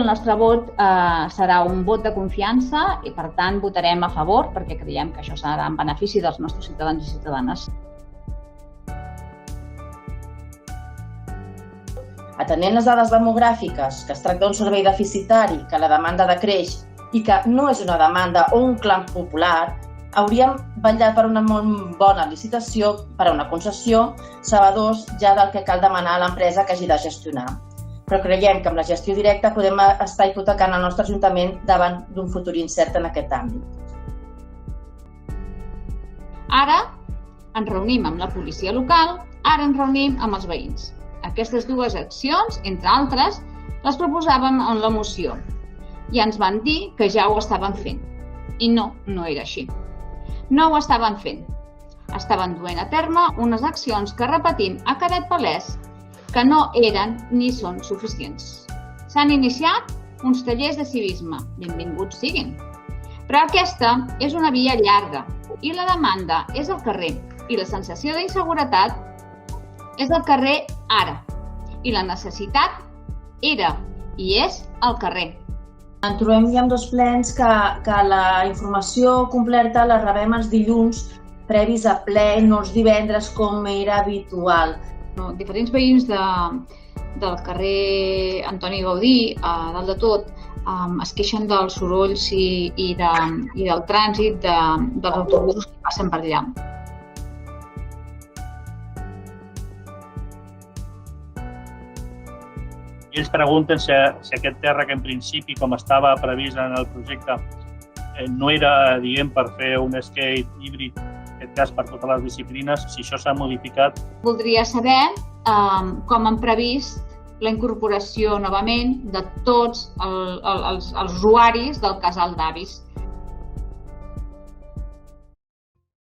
El nostre vot serà un vot de confiança i, per tant, votarem a favor perquè creiem que això serà en benefici dels nostres ciutadans i ciutadanes. Atenent les dades demogràfiques, que es tracta d'un servei deficitari, que la demanda decreix i que no és una demanda o un clam popular, hauríem vetllat per una molt bona licitació, per a una concessió, sabedors ja del que cal demanar a l'empresa que hagi de gestionar. Però creiem que amb la gestió directa podem estar hipotecant el nostre ajuntament davant d'un futur incert en aquest àmbit. Ara ens reunim amb la policia local, ara ens reunim amb els veïns. Aquestes dues accions, entre altres, les proposàvem en la moció i ens van dir que ja ho estaven fent. I no era així. No ho estaven fent. Estaven duent a terme unes accions que, repetim, ha quedat palès que no eren ni són suficients. S'han iniciat uns tallers de civisme, benvinguts siguin. Però aquesta és una via llarga i la demanda és al carrer i la sensació d'inseguretat és al carrer ara i la necessitat era i és al carrer. En trobem ja amb dos plens que la informació completa la rebem els dilluns previs a ple, no els divendres com era habitual. Diferents veïns del carrer Antoni Gaudí, dalt de tot, es queixen dels sorolls i del trànsit dels autobusos que passen per allà. Ells pregunten si aquest terra que en principi, com estava previst en el projecte, no era, per fer un skate híbrid, en aquest cas per totes les disciplines, si això s'ha modificat. Voldria saber com han previst la incorporació novament de tots els usuaris del casal d'avis.